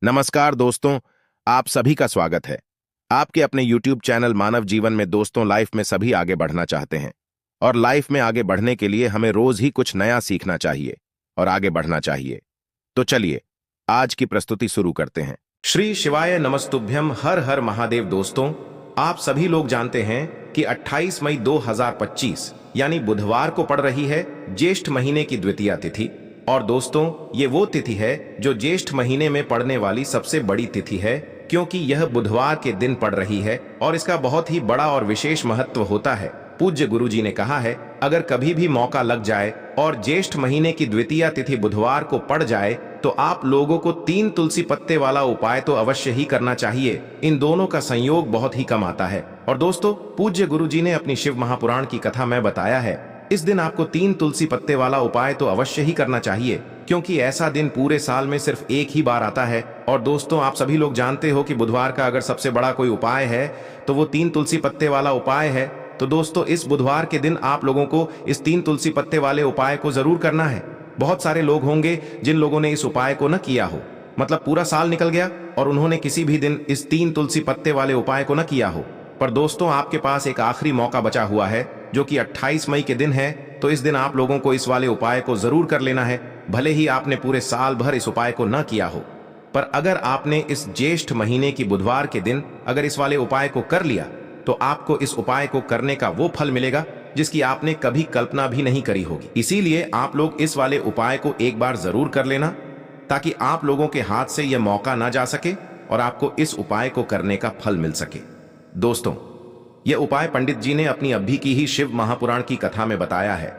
नमस्कार दोस्तों, आप सभी का स्वागत है। आपके अपने YouTube चैनल मानव जीवन में दोस्तों लाइफ में सभी आगे बढ़ना चाहते हैं और लाइफ में आगे बढ़ने के लिए हमें रोज ही कुछ नया सीखना चाहिए और आगे बढ़ना चाहिए। तो चलिए आज की प्रस्तुति शुरू करते हैं। श्री शिवाय नमस्तुभ्यम, हर हर महादेव। दोस्तों, आप सभी लोग जानते हैं कि 28 मई 2025 यानी बुधवार को पड़ रही है ज्येष्ठ महीने की द्वितीया तिथि। और दोस्तों, ये वो तिथि है जो ज्येष्ठ महीने में पड़ने वाली सबसे बड़ी तिथि है, क्योंकि यह बुधवार के दिन पड़ रही है और इसका बहुत ही बड़ा और विशेष महत्व होता है। पूज्य गुरु जी ने कहा है, अगर कभी भी मौका लग जाए और ज्येष्ठ महीने की द्वितीया तिथि बुधवार को पड़ जाए तो आप लोगों को 3 तुलसी पत्ते वाला उपाय तो अवश्य ही करना चाहिए। इन दोनों का संयोग बहुत ही कम आता है। और दोस्तों, पूज्य गुरु जी ने अपनी शिव महापुराण की कथा में बताया है, इस दिन आपको 3 तुलसी पत्ते वाला उपाय तो अवश्य ही करना चाहिए, क्योंकि ऐसा दिन पूरे साल में सिर्फ एक ही बार आता है। और दोस्तों, आप सभी लोग जानते हो कि बुधवार का अगर सबसे बड़ा कोई उपाय है तो वो 3 तुलसी पत्ते वाला उपाय है। तो दोस्तों, इस बुधवार के दिन आप लोगों को इस 3 तुलसी पत्ते वाले उपाय को जरूर करना है। बहुत सारे लोग होंगे जिन लोगों ने इस उपाय को न किया हो, मतलब पूरा साल निकल गया और उन्होंने किसी भी दिन इस 3 तुलसी पत्ते वाले उपाय को न किया हो। पर दोस्तों, आपके पास एक आखिरी मौका बचा हुआ है जो कि 28 मई के दिन है। तो इस दिन आप लोगों को इस वाले उपाय को जरूर कर लेना है, भले ही आपने पूरे साल भर इस उपाय को न किया हो। पर अगर आपने इस ज्येष्ठ महीने की बुधवार के दिन अगर इस वाले उपाय को कर लिया तो आपको इस उपाय को करने का वो फल मिलेगा जिसकी आपने कभी कल्पना भी नहीं करी होगी। इसीलिए आप लोग इस वाले उपाय को एक बार जरूर कर लेना, ताकि आप लोगों के हाथ से यह मौका ना जा सके और आपको इस उपाय को करने का फल मिल सके। दोस्तों, यह उपाय पंडित जी ने अपनी अभी की ही शिव महापुराण की कथा में बताया है।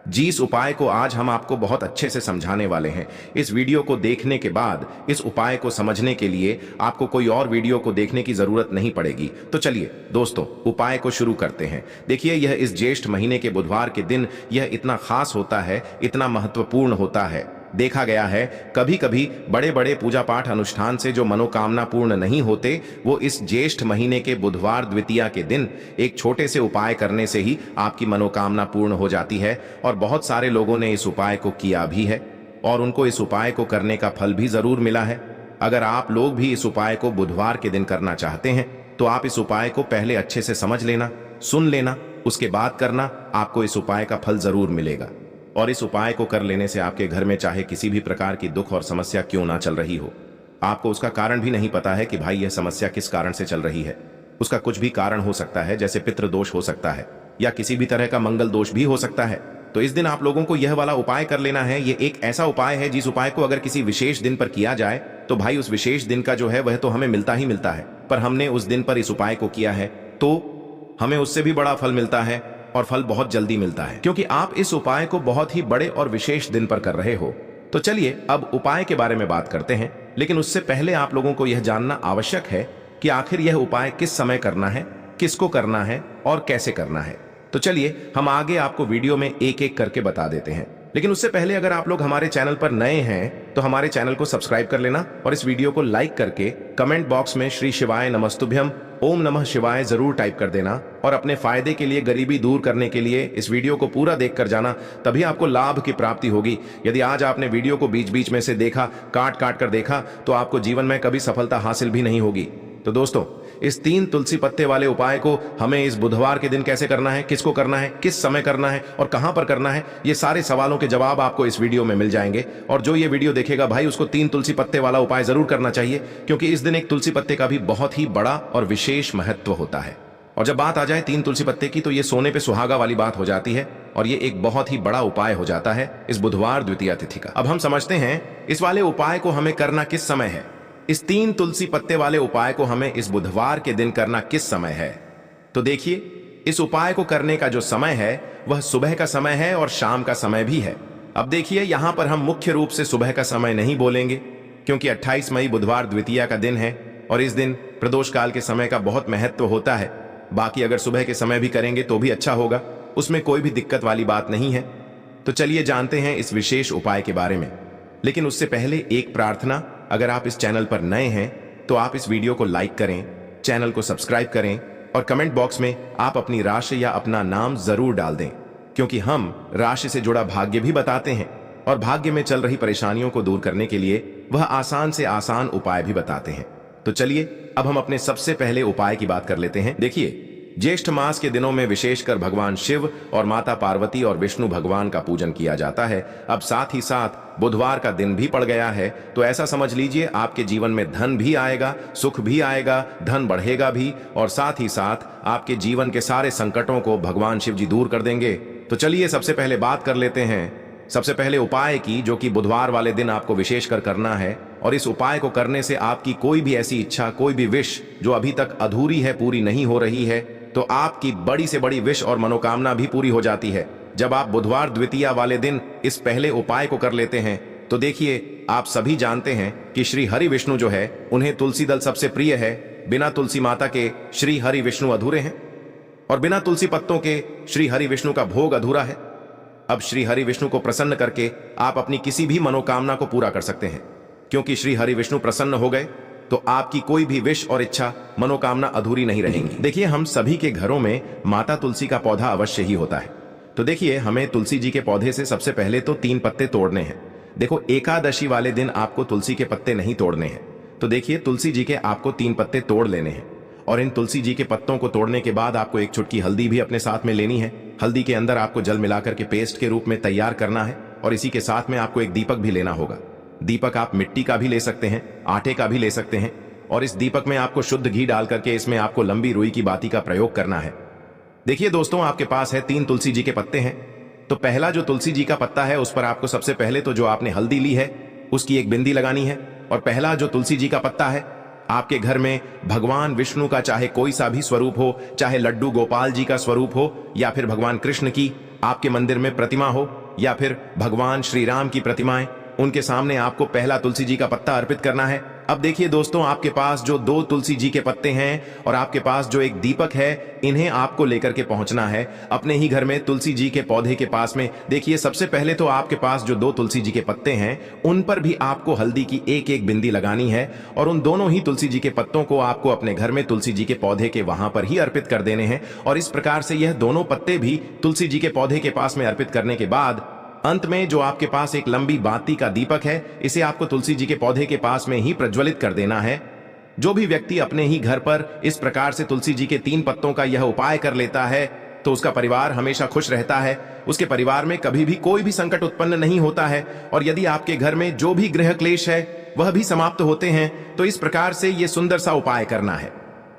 जिस उपाय को आज हम आपको बहुत अच्छे से समझाने वाले हैं, इस वीडियो को देखने के बाद इस उपाय को समझने के लिए आपको कोई और वीडियो को देखने की जरूरत नहीं पड़ेगी। तो चलिए दोस्तों, उपाय को शुरू करते हैं। देखिए, यह इस ज्येष्ठ महीने के बुधवार के दिन यह इतना खास होता है, इतना महत्वपूर्ण होता है। देखा गया है कभी कभी बड़े बड़े पूजा पाठ अनुष्ठान से जो मनोकामना पूर्ण नहीं होते, वो इस ज्येष्ठ महीने के बुधवार द्वितीया के दिन एक छोटे से उपाय करने से ही आपकी मनोकामना पूर्ण हो जाती है। और बहुत सारे लोगों ने इस उपाय को किया भी है और उनको इस उपाय को करने का फल भी जरूर मिला है। अगर आप लोग भी इस उपाय को बुधवार के दिन करना चाहते हैं तो आप इस उपाय को पहले अच्छे से समझ लेना, सुन लेना, उसके बाद करना। आपको इस उपाय का फल जरूर मिलेगा। और इस उपाय को कर लेने से आपके घर में चाहे किसी भी प्रकार की दुख और समस्या क्यों ना चल रही हो, आपको उसका कारण भी नहीं पता है कि भाई यह समस्या किस कारण से चल रही है। उसका कुछ भी कारण हो सकता है, जैसे पितृदोष हो सकता है या किसी भी तरह का मंगल दोष भी हो सकता है। तो इस दिन आप लोगों को यह वाला उपाय कर लेना है। यह एक ऐसा उपाय है जिस उपाय को अगर किसी विशेष दिन पर किया जाए तो भाई उस विशेष दिन का जो है वह तो हमें मिलता ही मिलता है, पर हमने उस दिन पर इस उपाय को किया है तो हमें उससे भी बड़ा फल मिलता है और फल बहुत जल्दी मिलता है, क्योंकि आप इस उपाय को बहुत ही बड़े और विशेष दिन पर कर रहे हो। तो चलिए अब उपाय के बारे में बात करते हैं, लेकिन उससे पहले आप लोगों को यह जानना आवश्यक है कि आखिर यह उपाय किस समय करना है, किसको करना है और कैसे करना है। तो चलिए हम आगे आपको वीडियो में एक एक करके बता देते हैं। लेकिन उससे पहले अगर आप लोग हमारे चैनल पर नए हैं तो हमारे चैनल को सब्सक्राइब कर लेना और इस वीडियो को लाइक करके कमेंट बॉक्स में श्री शिवाय नमस्तुभ्यम, ओम नमः शिवाय जरूर टाइप कर देना। और अपने फायदे के लिए, गरीबी दूर करने के लिए इस वीडियो को पूरा देख कर जाना, तभी आपको लाभ की प्राप्ति होगी। यदि आज आपने वीडियो को बीच बीच में से देखा, काट काट कर देखा, तो आपको जीवन में कभी सफलता हासिल भी नहीं होगी। तो दोस्तों, इस 3 तुलसी पत्ते वाले उपाय को हमें इस बुधवार के दिन कैसे करना है, किसको करना है, किस समय करना है और कहां पर करना है, ये सारे सवालों के जवाब आपको इस वीडियो में मिल जाएंगे। और जो ये वीडियो देखेगा भाई, उसको 3 तुलसी पत्ते वाला उपाय जरूर करना चाहिए, क्योंकि इस दिन एक तुलसी पत्ते का भी बहुत ही बड़ा और विशेष महत्व होता है। और जब बात आ जाए 3 तुलसी पत्ते की, तो ये सोने पे सुहागा वाली बात हो जाती है और ये एक बहुत ही बड़ा उपाय हो जाता है इस बुधवार द्वितीया तिथि का। अब हम समझते हैं इस वाले उपाय को हमें करना किस समय है। इस 3 तुलसी पत्ते वाले उपाय को हमें इस बुधवार के दिन करना किस समय है। तो देखिए, इस उपाय को करने का जो समय है वह सुबह का समय है और शाम का समय भी है। अब देखिए, यहां पर हम मुख्य रूप से सुबह का समय नहीं बोलेंगे, क्योंकि 28 मई बुधवार द्वितीया का दिन है और इस दिन प्रदोष काल के समय का बहुत महत्व होता है। बाकी अगर सुबह के समय भी करेंगे तो भी अच्छा होगा, उसमें कोई भी दिक्कत वाली बात नहीं है। तो चलिए जानते हैं इस विशेष उपाय के बारे में। लेकिन उससे पहले एक प्रार्थना, अगर आप इस चैनल पर नए हैं तो आप इस वीडियो को लाइक करें, चैनल को सब्सक्राइब करें और कमेंट बॉक्स में आप अपनी राशि या अपना नाम जरूर डाल दें, क्योंकि हम राशि से जुड़ा भाग्य भी बताते हैं और भाग्य में चल रही परेशानियों को दूर करने के लिए वह आसान से आसान उपाय भी बताते हैं। तो चलिए अब हम अपने सबसे पहले उपाय की बात कर लेते हैं। देखिए, ज्येष्ठ मास के दिनों में विशेषकर भगवान शिव और माता पार्वती और विष्णु भगवान का पूजन किया जाता है। अब साथ ही साथ बुधवार का दिन भी पड़ गया है, तो ऐसा समझ लीजिए आपके जीवन में धन भी आएगा, सुख भी आएगा, धन बढ़ेगा भी, और साथ ही साथ आपके जीवन के सारे संकटों को भगवान शिव जी दूर कर देंगे। तो चलिए सबसे पहले बात कर लेते हैं सबसे पहले उपाय की, जो कि बुधवार वाले दिन आपको विशेषकर करना है। और इस उपाय को करने से आपकी कोई भी ऐसी इच्छा, कोई भी विश जो अभी तक अधूरी है, पूरी नहीं हो रही है, तो आपकी बड़ी से बड़ी विश और मनोकामना भी पूरी हो जाती है जब आप बुधवार द्वितीया वाले दिन इस पहले उपाय को कर लेते हैं। तो देखिए, आप सभी जानते हैं कि श्री हरि विष्णु जो है, उन्हें तुलसी दल सबसे प्रिय है। बिना तुलसी माता के श्री हरि विष्णु अधूरे हैं और बिना तुलसी पत्तों के श्री हरि विष्णु का भोग अधूरा है। अब श्री हरि विष्णु को प्रसन्न करके आप अपनी किसी भी मनोकामना को पूरा कर सकते हैं, क्योंकि श्री हरि विष्णु प्रसन्न हो गए तो आपकी कोई भी विश और इच्छा, मनोकामना अधूरी नहीं रहेंगी। देखिए, हम सभी के घरों में माता तुलसी का पौधा अवश्य ही होता है। तो देखिए, हमें तुलसी जी के पौधे से सबसे पहले तो 3 पत्ते तोड़ने हैं। देखो, एकादशी वाले दिन आपको तुलसी के पत्ते नहीं तोड़ने हैं। तो देखिए, तुलसी जी के आपको 3 पत्ते तोड़ लेने हैं, और इन तुलसी जी के पत्तों को तोड़ने के बाद आपको एक चुटकी हल्दी भी अपने साथ में लेनी है। हल्दी के अंदर आपको जल मिलाकर के पेस्ट के रूप में तैयार करना है, और इसी के साथ में आपको एक दीपक भी लेना होगा। दीपक आप मिट्टी का भी ले सकते हैं, आटे का भी ले सकते हैं, और इस दीपक में आपको शुद्ध घी डाल करके इसमें आपको लंबी रुई की बाती का प्रयोग करना है। देखिए दोस्तों, आपके पास है 3 तुलसी जी के पत्ते हैं। तो पहला जो तुलसी जी का पत्ता है, उस पर आपको सबसे पहले तो जो आपने हल्दी ली है उसकी एक बिंदी लगानी है। और पहला जो तुलसी जी का पत्ता है, आपके घर में भगवान विष्णु का चाहे कोई सा भी स्वरूप हो, चाहे लड्डू गोपाल जी का स्वरूप हो, या फिर भगवान कृष्ण की आपके मंदिर में प्रतिमा हो, या फिर भगवान श्री राम की प्रतिमाएं, उनके सामने आपको पहला तुलसी जी का पत्ता अर्पित करना है। अब देखिए दोस्तों, आपके पास जो 2 तुलसी जी के पत्ते हैं और आपके पास जो एक दीपक है, इन्हें आपको लेकर के पहुंचना है अपने ही घर में तुलसी जी के पौधे के पास में। देखिए, सबसे पहले तो आपके पास जो 2 तुलसी जी के पत्ते हैं, उन पर भी आपको हल्दी की एक एक बिंदी लगानी है, और उन दोनों ही तुलसी जी के पत्तों को आपको अपने घर में तुलसी जी के पौधे के वहां पर ही अर्पित कर देने हैं। और इस प्रकार से यह दोनों पत्ते भी तुलसी जी के पौधे के पास में अर्पित करने के बाद अंत में जो आपके पास एक लंबी बाती का दीपक है, इसे आपको तुलसी जी के पौधे के पास में ही प्रज्वलित कर देना है। जो भी व्यक्ति अपने ही घर पर इस प्रकार से तुलसी जी के 3 पत्तों का यह उपाय कर लेता है, तो उसका परिवार हमेशा खुश रहता है। उसके परिवार में कभी भी कोई भी संकट उत्पन्न नहीं होता है, और यदि आपके घर में जो भी गृह क्लेश है वह भी समाप्त होते हैं। तो इस प्रकार से यह सुंदर सा उपाय करना है।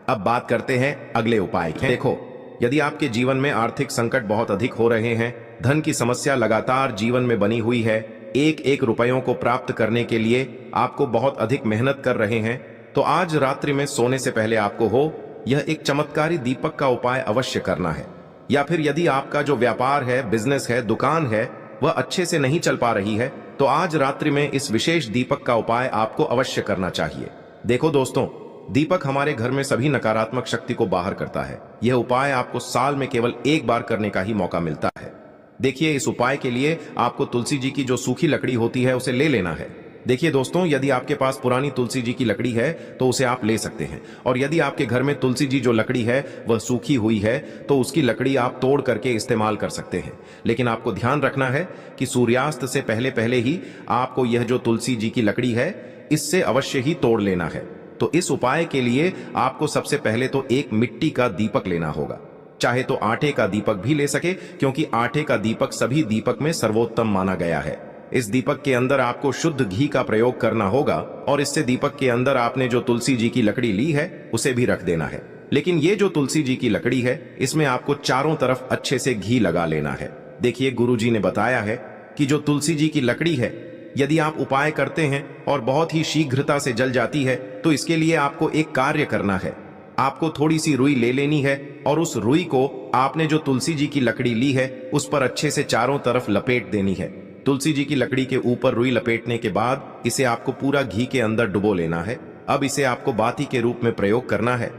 अब बात करते हैं अगले उपाय की। देखो, यदि आपके जीवन में आर्थिक संकट बहुत अधिक हो रहे हैं, धन की समस्या लगातार जीवन में बनी हुई है, एक एक रुपयों को प्राप्त करने के लिए आपको बहुत अधिक मेहनत कर रहे हैं, तो आज रात्रि में सोने से पहले आपको हो यह एक चमत्कारी दीपक का उपाय अवश्य करना है। या फिर यदि आपका जो व्यापार है, बिजनेस है, दुकान है, वह अच्छे से नहीं चल पा रही है, तो आज रात्रि में इस विशेष दीपक का उपाय आपको अवश्य करना चाहिए। देखो दोस्तों, दीपक हमारे घर में सभी नकारात्मक शक्ति को बाहर करता है। यह उपाय आपको साल में केवल एक बार करने का ही मौका मिलता है। देखिए, इस उपाय के लिए आपको तुलसी जी की जो सूखी लकड़ी होती है उसे ले लेना है। देखिए दोस्तों, यदि आपके पास पुरानी तुलसी जी की लकड़ी है तो उसे आप ले सकते हैं, और यदि आपके घर में तुलसी जी जो लकड़ी है वह सूखी हुई है तो उसकी लकड़ी आप तोड़ करके इस्तेमाल कर सकते हैं। लेकिन आपको ध्यान रखना है कि सूर्यास्त से पहले पहले ही आपको यह जो तुलसी जी की लकड़ी है इससे अवश्य ही तोड़ लेना है। तो इस उपाय के लिए आपको सबसे पहले तो एक मिट्टी का दीपक लेना होगा, चाहे तो आटे का दीपक भी ले सके, क्योंकि आटे का दीपक सभी दीपक में सर्वोत्तम माना गया है। इस दीपक के अंदर आपको शुद्ध घी का प्रयोग करना होगा, और इससे दीपक के अंदर आपने जो तुलसी जी की लकड़ी ली है उसे भी रख देना है। लेकिन ये जो तुलसी जी की लकड़ी है, इसमें आपको चारों तरफ अच्छे से घी लगा लेना है। देखिए, गुरुजी ने बताया है कि जो तुलसी जी की लकड़ी है, यदि आप उपाय करते हैं और बहुत ही शीघ्रता से जल जाती है, तो इसके लिए आपको एक कार्य करना है। आपको थोड़ी सी रुई ले लेनी है, और उस रुई को आपने जो तुलसी जी की लकड़ी ली है उस पर अच्छे से चारों तरफ लपेट देनी है। तुलसी जी की लकड़ी के ऊपर रुई लपेटने के बाद इसे आपको पूरा घी के अंदर डुबो लेना है। अब इसे आपको बाती के रूप में प्रयोग करना है।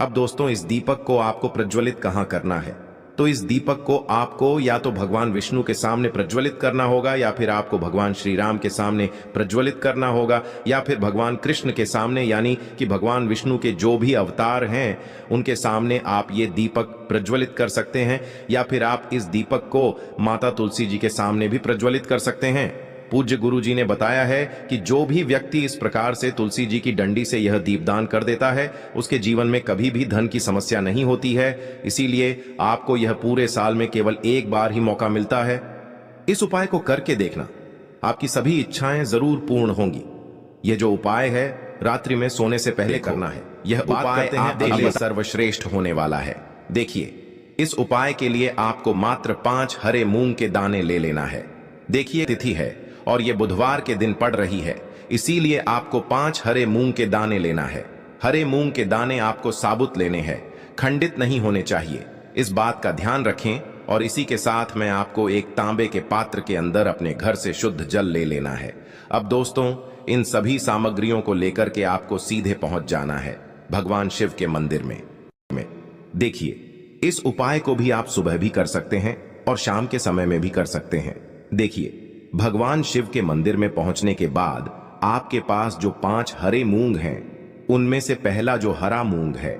अब दोस्तों, इस दीपक को आपको प्रज्वलित कहाँ करना है? तो इस दीपक को आपको या तो भगवान विष्णु के सामने प्रज्वलित करना होगा, या फिर आपको भगवान श्री राम के सामने प्रज्वलित करना होगा, या फिर भगवान कृष्ण के सामने, यानी कि भगवान विष्णु के जो भी अवतार हैं उनके सामने आप ये दीपक प्रज्वलित कर सकते हैं। या फिर आप इस दीपक को माता तुलसी जी के सामने भी प्रज्वलित कर सकते हैं। पूज्य गुरु जी ने बताया है कि जो भी व्यक्ति इस प्रकार से तुलसी जी की डंडी से यह दीपदान कर देता है उसके जीवन में कभी भी धन की समस्या नहीं होती है। इसीलिए आपको यह पूरे साल में केवल एक बार ही मौका मिलता है। इस उपाय को करके देखना, आपकी सभी इच्छाएं जरूर पूर्ण होंगी। यह जो उपाय है रात्रि में सोने से पहले करना है। यह उपाय आपके लिए सर्वश्रेष्ठ होने वाला है। देखिए, इस उपाय के लिए आपको मात्र 5 हरे मूंग के दाने ले लेना है। देखिए, तिथि है और यह बुधवार के दिन पड़ रही है, इसीलिए आपको 5 हरे मूंग के दाने लेना है। हरे मूंग के दाने आपको साबुत लेने हैं, खंडित नहीं होने चाहिए। इस बात का ध्यान रखें। और इसी के साथ में आपको एक तांबे के पात्र के अंदर अपने घर से शुद्ध जल ले लेना है। अब दोस्तों, इन सभी सामग्रियों को लेकर के आपको सीधे पहुंच जाना है भगवान शिव के मंदिर में। देखिए, इस उपाय को भी आप सुबह भी कर सकते हैं और शाम के समय में भी कर सकते हैं। देखिए, भगवान शिव के मंदिर में पहुंचने के बाद आपके पास जो 5 हरे मूंग हैं, उनमें से पहला जो हरा मूंग है,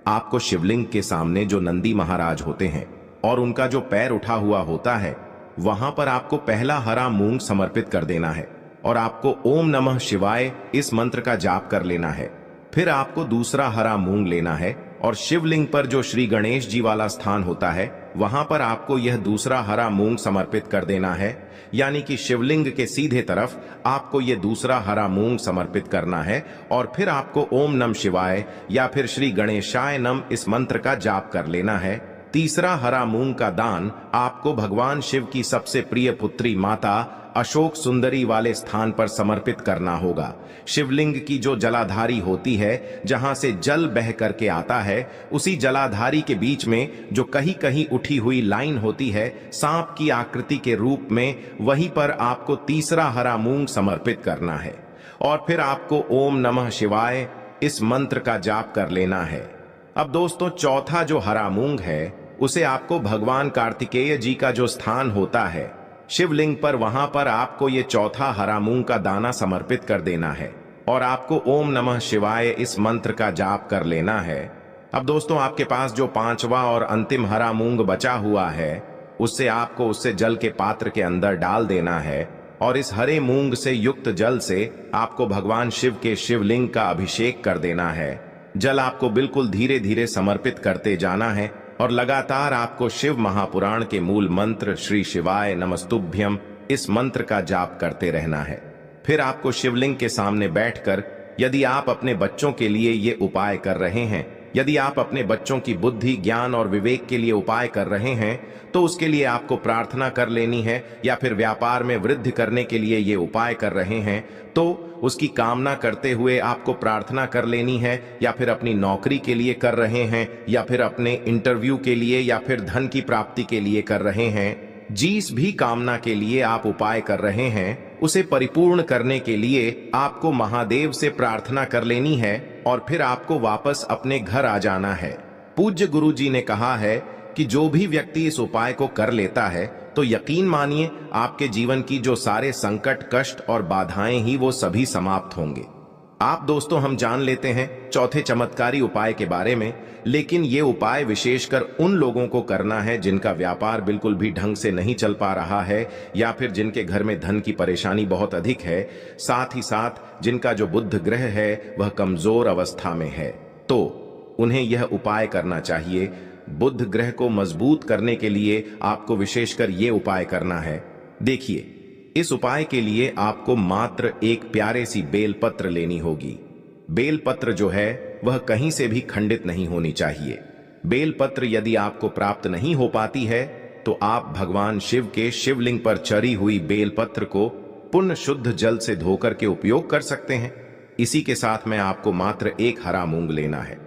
आपको शिवलिंग के सामने जो नंदी महाराज होते हैं और उनका जो पैर उठा हुआ होता है, वहां पर आपको पहला हरा मूंग समर्पित कर देना है और आपको ओम नमः शिवाय इस मंत्र का जाप कर लेना है। फिर आपको दूसरा हरा मूंग लेना है और शिवलिंग पर जो श्री गणेश जी वाला स्थान होता है, वहां पर आपको यह दूसरा हरा मूंग समर्पित कर देना है। यानी कि शिवलिंग के सीधे तरफ आपको यह दूसरा हरा मूंग समर्पित करना है और फिर आपको ओम नमः शिवाय या फिर श्री गणेशाय नम इस मंत्र का जाप कर लेना है। तीसरा हरा मूंग का दान आपको भगवान शिव की सबसे प्रिय पुत्री माता अशोक सुंदरी वाले स्थान पर समर्पित करना होगा। शिवलिंग की जो जलाधारी होती है, जहां से जल बह करके आता है, उसी जलाधारी के बीच में जो कहीं कहीं उठी हुई लाइन होती है सांप की आकृति के रूप में, वहीं पर आपको तीसरा हरा मूंग समर्पित करना है और फिर आपको ओम नमः शिवाय इस मंत्र का जाप कर लेना है। अब दोस्तों, चौथा जो हरा मूंग है उसे आपको भगवान कार्तिकेय जी का जो स्थान होता है शिवलिंग पर, वहां पर आपको ये चौथा हरा मूंग का दाना समर्पित कर देना है और आपको ओम नमः शिवाय इस मंत्र का जाप कर लेना है। अब दोस्तों, आपके पास जो 5वां और अंतिम हरा मूंग बचा हुआ है, उससे जल के पात्र के अंदर डाल देना है और इस हरे मूंग से युक्त जल से आपको भगवान शिव के शिवलिंग का अभिषेक कर देना है। जल आपको बिल्कुल धीरे धीरे समर्पित करते जाना है और लगातार आपको शिव महापुराण के मूल मंत्र श्री शिवाय नमस्तुभ्यम इस मंत्र का जाप करते रहना है। फिर आपको शिवलिंग के सामने बैठकर, यदि आप अपने बच्चों के लिए ये उपाय कर रहे हैं, यदि आप अपने बच्चों की बुद्धि, ज्ञान और विवेक के लिए उपाय कर रहे हैं, तो उसके लिए आपको प्रार्थना कर लेनी है। या फिर व्यापार में वृद्धि करने के लिए ये उपाय कर रहे हैं तो उसकी कामना करते हुए आपको प्रार्थना कर लेनी है। या फिर अपनी नौकरी के लिए कर रहे हैं, या फिर अपने इंटरव्यू के लिए, या फिर धन की प्राप्ति के लिए कर रहे हैं, जिस भी कामना के लिए आप उपाय कर रहे हैं, उसे परिपूर्ण करने के लिए आपको महादेव से प्रार्थना कर लेनी है और फिर आपको वापस अपने घर आ जाना है। पूज्य गुरु जी ने कहा है कि जो भी व्यक्ति इस उपाय को कर लेता है तो यकीन मानिए आपके जीवन की जो सारे संकट, कष्ट और बाधाएं ही वो सभी समाप्त होंगे। आप दोस्तों, हम जान लेते हैं चौथे चमत्कारी उपाय के बारे में, लेकिन ये उपाय विशेषकर उन लोगों को करना है जिनका व्यापार बिल्कुल भी ढंग से नहीं चल पा रहा है, या फिर जिनके घर में धन की परेशानी बहुत अधिक है, साथ ही साथ जिनका जो बुध ग्रह है वह कमजोर अवस्था में है, तो उन्हें यह उपाय करना चाहिए। बुध ग्रह को मजबूत करने के लिए आपको विशेषकर ये उपाय करना है। देखिए, इस उपाय के लिए आपको मात्र एक प्यारे सी बेलपत्र लेनी होगी। बेलपत्र जो है वह कहीं से भी खंडित नहीं होनी चाहिए। बेलपत्र यदि आपको प्राप्त नहीं हो पाती है तो आप भगवान शिव के शिवलिंग पर चढ़ी हुई बेलपत्र को पुण्य शुद्ध जल से धोकर के उपयोग कर सकते हैं। इसी के साथ में आपको मात्र एक हरा मूंग लेना है।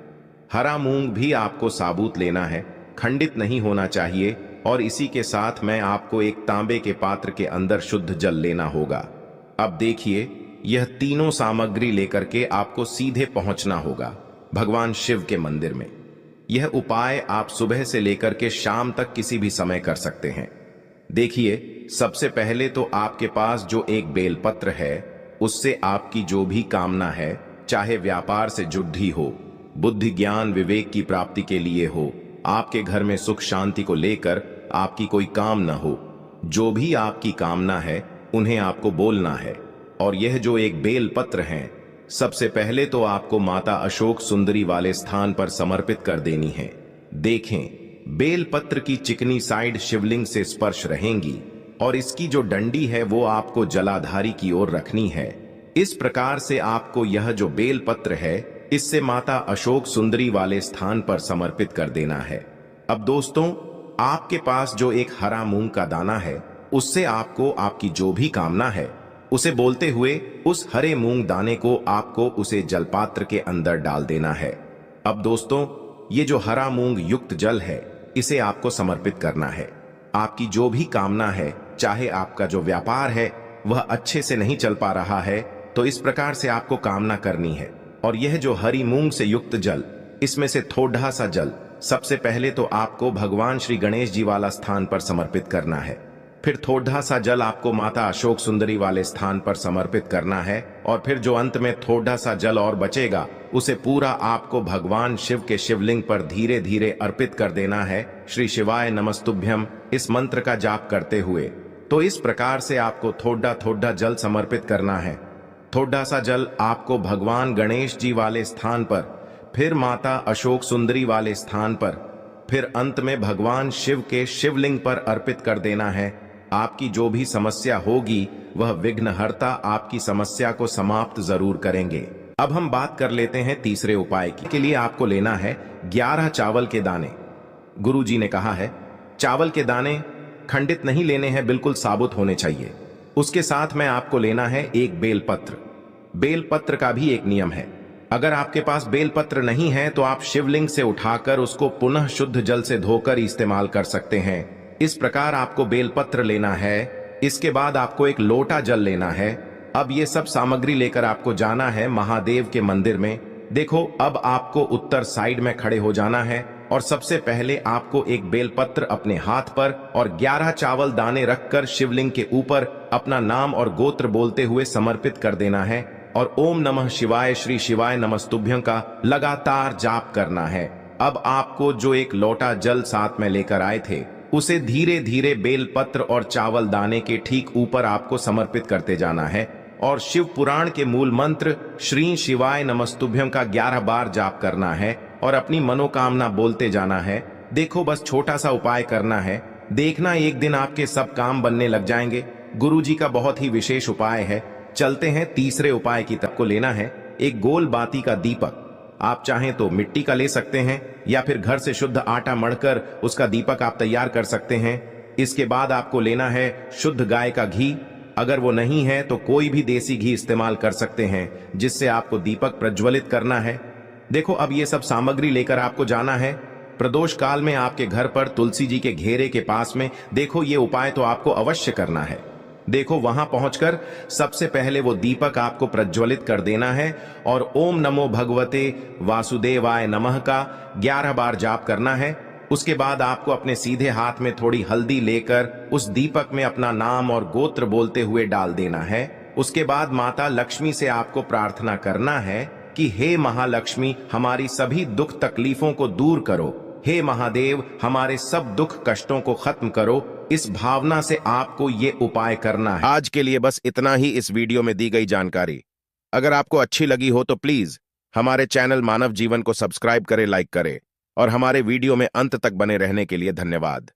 हरा मूंग भी आपको साबुत लेना है, खंडित नहीं होना चाहिए। और इसी के साथ में आपको एक तांबे के पात्र के अंदर शुद्ध जल लेना होगा। अब देखिए, यह तीनों सामग्री लेकर के आपको सीधे पहुंचना होगा भगवान शिव के मंदिर में। यह उपाय आप सुबह से लेकर के शाम तक किसी भी समय कर सकते हैं। देखिए, सबसे पहले तो आपके पास जो एक बेलपत्र है, उससे आपकी जो भी कामना है, चाहे व्यापार से जुड़ी हो, बुद्धि ज्ञान विवेक की प्राप्ति के लिए हो, आपके घर में सुख शांति को लेकर आपकी कोई काम न हो, जो भी आपकी कामना है उन्हें आपको बोलना है। और यह जो एक बेल पत्र है, सबसे पहले तो आपको माता अशोक सुंदरी वाले स्थान पर समर्पित कर देनी है। देखें, बेल पत्र की चिकनी साइड शिवलिंग से स्पर्श रहेंगी और इसकी जो डंडी है वो आपको जलाधारी की ओर रखनी है। इस प्रकार से आपको यह जो बेल पत्र है इससे माता अशोक सुंदरी वाले स्थान पर समर्पित कर देना है। अब दोस्तों, आपके पास जो एक हरा मूंग का दाना है उससे आपको आपकी जो भी कामना है उसे बोलते हुए उस हरे मूंग दाने को आपको उसे जलपात्र के अंदर डाल देना है। अब दोस्तों, ये जो हरा मूंग युक्त जल है इसे आपको समर्पित करना है। आपकी जो भी कामना है, चाहे आपका जो व्यापार है वह अच्छे से नहीं चल पा रहा है, तो इस प्रकार से आपको कामना करनी है। और यह जो हरी मूंग से युक्त जल, इसमें से थोड़ा सा जल सबसे पहले तो आपको भगवान श्री गणेश जी वाला स्थान पर समर्पित करना है। फिर थोड़ा सा जल आपको माता अशोक सुंदरी वाले स्थान पर समर्पित करना है। और फिर जो अंत में थोड़ा सा जल और बचेगा उसे पूरा आपको भगवान शिव के शिवलिंग पर धीरे धीरे अर्पित कर देना है। श्री शिवाय नमस्तुभ्यम इस मंत्र का जाप करते हुए। तो इस प्रकार से आपको थोड़ा थोड़ा जल समर्पित करना है। थोड़ा सा जल आपको भगवान गणेश जी वाले स्थान पर, फिर माता अशोक सुंदरी वाले स्थान पर, फिर अंत में भगवान शिव के शिवलिंग पर अर्पित कर देना है। आपकी जो भी समस्या होगी वह विघ्नहर्ता आपकी समस्या को समाप्त जरूर करेंगे। अब हम बात कर लेते हैं तीसरे उपाय की। के लिए आपको लेना है 11 चावल के दाने। गुरु जी ने कहा है चावल के दाने खंडित नहीं लेने हैं, बिल्कुल साबुत होने चाहिए। उसके साथ में आपको लेना है एक बेलपत्र। बेलपत्र का भी एक नियम है, अगर आपके पास बेलपत्र नहीं है तो आप शिवलिंग से उठाकर उसको पुनः शुद्ध जल से धोकर इस्तेमाल कर सकते हैं। इस प्रकार आपको बेलपत्र लेना है। इसके बाद आपको एक लोटा जल लेना है। अब ये सब सामग्री लेकर आपको जाना है महादेव के मंदिर में। देखो, अब आपको उत्तर साइड में खड़े हो जाना है और सबसे पहले आपको एक बेलपत्र अपने हाथ पर और 11 चावल दाने रखकर शिवलिंग के ऊपर अपना नाम और गोत्र बोलते हुए समर्पित कर देना है। और ओम नमः शिवाय श्री शिवाय नमस्तुभ्यं का लगातार जाप करना है। अब आपको जो एक लोटा जल साथ में लेकर आए थे उसे धीरे धीरे बेलपत्र और चावल दाने के ठीक ऊपर आपको समर्पित करते जाना है और शिव पुराण के मूल मंत्र श्री शिवाय नमस्तुभ्यं का 11 बार जाप करना है और अपनी मनोकामना बोलते जाना है। देखो, बस छोटा सा उपाय करना है, देखना एक दिन आपके सब काम बनने लग जाएंगे। गुरु जी का बहुत ही विशेष उपाय है। चलते हैं तीसरे उपाय की तरफ। को लेना है एक गोल बाती का दीपक। आप चाहें तो मिट्टी का ले सकते हैं या फिर घर से शुद्ध आटा मढ़कर उसका दीपक आप तैयार कर सकते हैं। इसके बाद आपको लेना है शुद्ध गाय का घी। अगर वो नहीं है तो कोई भी देसी घी इस्तेमाल कर सकते हैं जिससे आपको दीपक प्रज्वलित करना है। देखो, अब ये सब सामग्री लेकर आपको जाना है प्रदोष काल में आपके घर पर तुलसी जी के घेरे के पास में। देखो, ये उपाय तो आपको अवश्य करना है। देखो, वहां पहुंचकर सबसे पहले वो दीपक आपको प्रज्वलित कर देना है और ओम नमो भगवते वासुदेवाय नमः का 11 बार जाप करना है। उसके बाद आपको अपने सीधे हाथ में थोड़ी हल्दी लेकर उस दीपक में अपना नाम और गोत्र बोलते हुए डाल देना है। उसके बाद माता लक्ष्मी से आपको प्रार्थना करना है कि हे महालक्ष्मी, हमारी सभी दुख तकलीफों को दूर करो। हे महादेव, हमारे सब दुख कष्टों को खत्म करो। इस भावना से आपको ये उपाय करना है। आज के लिए बस इतना ही इस वीडियो में दी गई जानकारी। अगर आपको अच्छी लगी हो तो प्लीज हमारे चैनल मानव जीवन को सब्सक्राइब करें, लाइक करें और हमारे वीडियो में अंत तक बने रहने के लिए धन्यवाद।